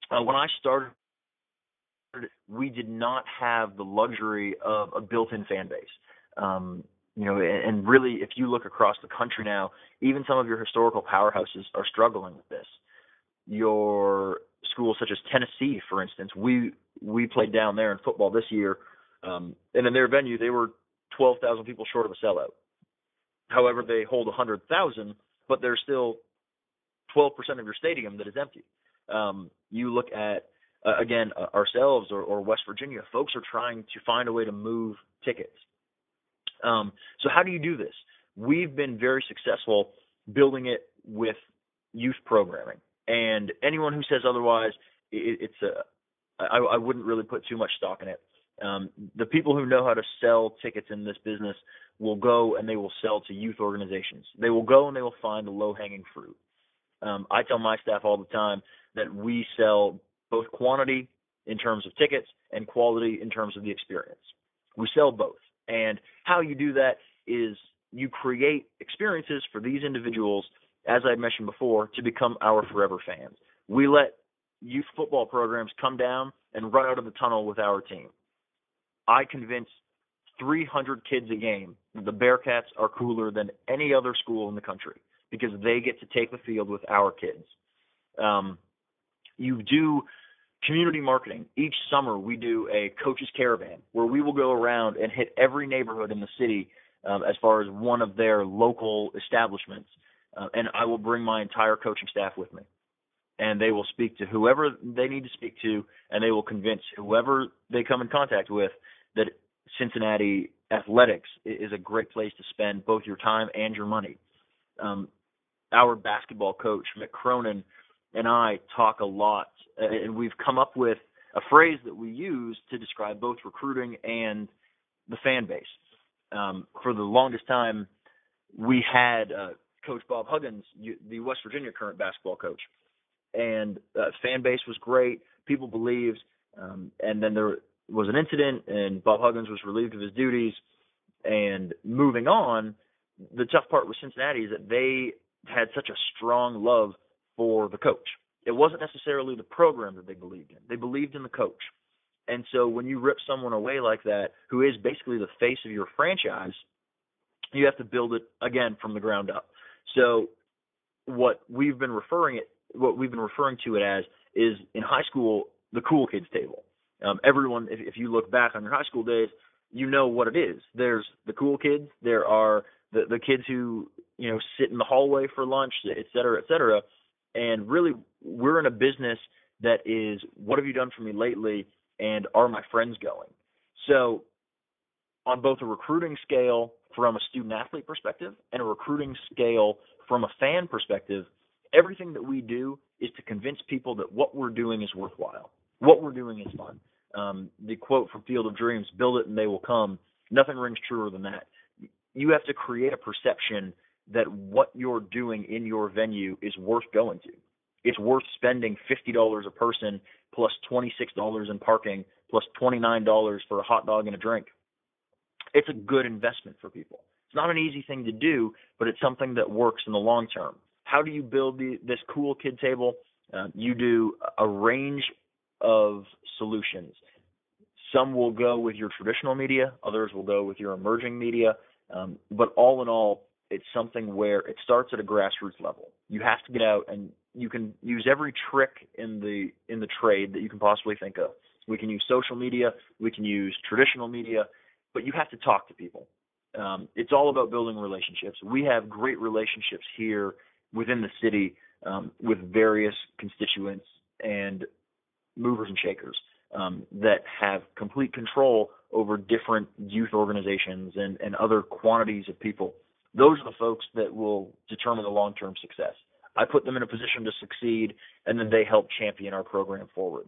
When I started, we did not have the luxury of a built-in fan base. And really, if you look across the country now, even some of your historical powerhouses are struggling with this. Your schools such as Tennessee, for instance, we played down there in football this year, and in their venue they were 12,000 people short of a sellout. However, they hold 100,000, but there's still 12% of your stadium that is empty. You look at again ourselves or West Virginia, folks are trying to find a way to move tickets. So how do you do this? We've been very successful building it with youth programming. And anyone who says otherwise, I wouldn't really put too much stock in it. The people who know how to sell tickets in this business will go and they will sell to youth organizations. They will go and they will find the low-hanging fruit. I tell my staff all the time that we sell both quantity in terms of tickets and quality in terms of the experience. We sell both. And how you do that is you create experiences for these individuals, as I mentioned before, to become our forever fans. We let youth football programs come down and run out of the tunnel with our team. I convince 300 kids a game that the Bearcats are cooler than any other school in the country because they get to take the field with our kids. You do community marketing. Each summer we do a coach's caravan where we will go around and hit every neighborhood in the city as far as one of their local establishments. And I will bring my entire coaching staff with me. And they will speak to whoever they need to speak to, and they will convince whoever they come in contact with that Cincinnati Athletics is a great place to spend both your time and your money. Our basketball coach, Mick Cronin, and I talk a lot, and we've come up with a phrase that we use to describe both recruiting and the fan base. For the longest time, we had Coach Bob Huggins, the West Virginia current basketball coach, and fan base was great. People believed, and then there was an incident, and Bob Huggins was relieved of his duties. And moving on, the tough part with Cincinnati is that they had such a strong love for the coach. It wasn't necessarily the program that they believed in. They believed in the coach. And so when you rip someone away like that, who is basically the face of your franchise, you have to build it again from the ground up. So what we've been referring to it as is in high school, the cool kids table. Everyone, if you look back on your high school days, you know what it is. There's the cool kids. There are the kids who, sit in the hallway for lunch, et cetera, et cetera. And really, we're in a business that is, what have you done for me lately, and are my friends going? So on both a recruiting scale from a student-athlete perspective and a recruiting scale from a fan perspective, everything that we do is to convince people that what we're doing is worthwhile. What we're doing is fun. The quote from Field of Dreams, build it and they will come, nothing rings truer than that. You have to create a perception that what you're doing in your venue is worth going to. It's worth spending $50 a person plus $26 in parking plus $29 for a hot dog and a drink. It's a good investment for people. It's not an easy thing to do, but it's something that works in the long term. How do you build this cool kid table? You do a range of solutions. Some will go with your traditional media. Others will go with your emerging media. But all in all, it's something where it starts at a grassroots level. You have to get out, and you can use every trick in the trade that you can possibly think of. We can use social media. We can use traditional media. But you have to talk to people. It's all about building relationships. We have great relationships here within the city with various constituents and movers and shakers that have complete control over different youth organizations and other quantities of people. Those are the folks that will determine the long-term success. I put them in a position to succeed, and then they help champion our program forward.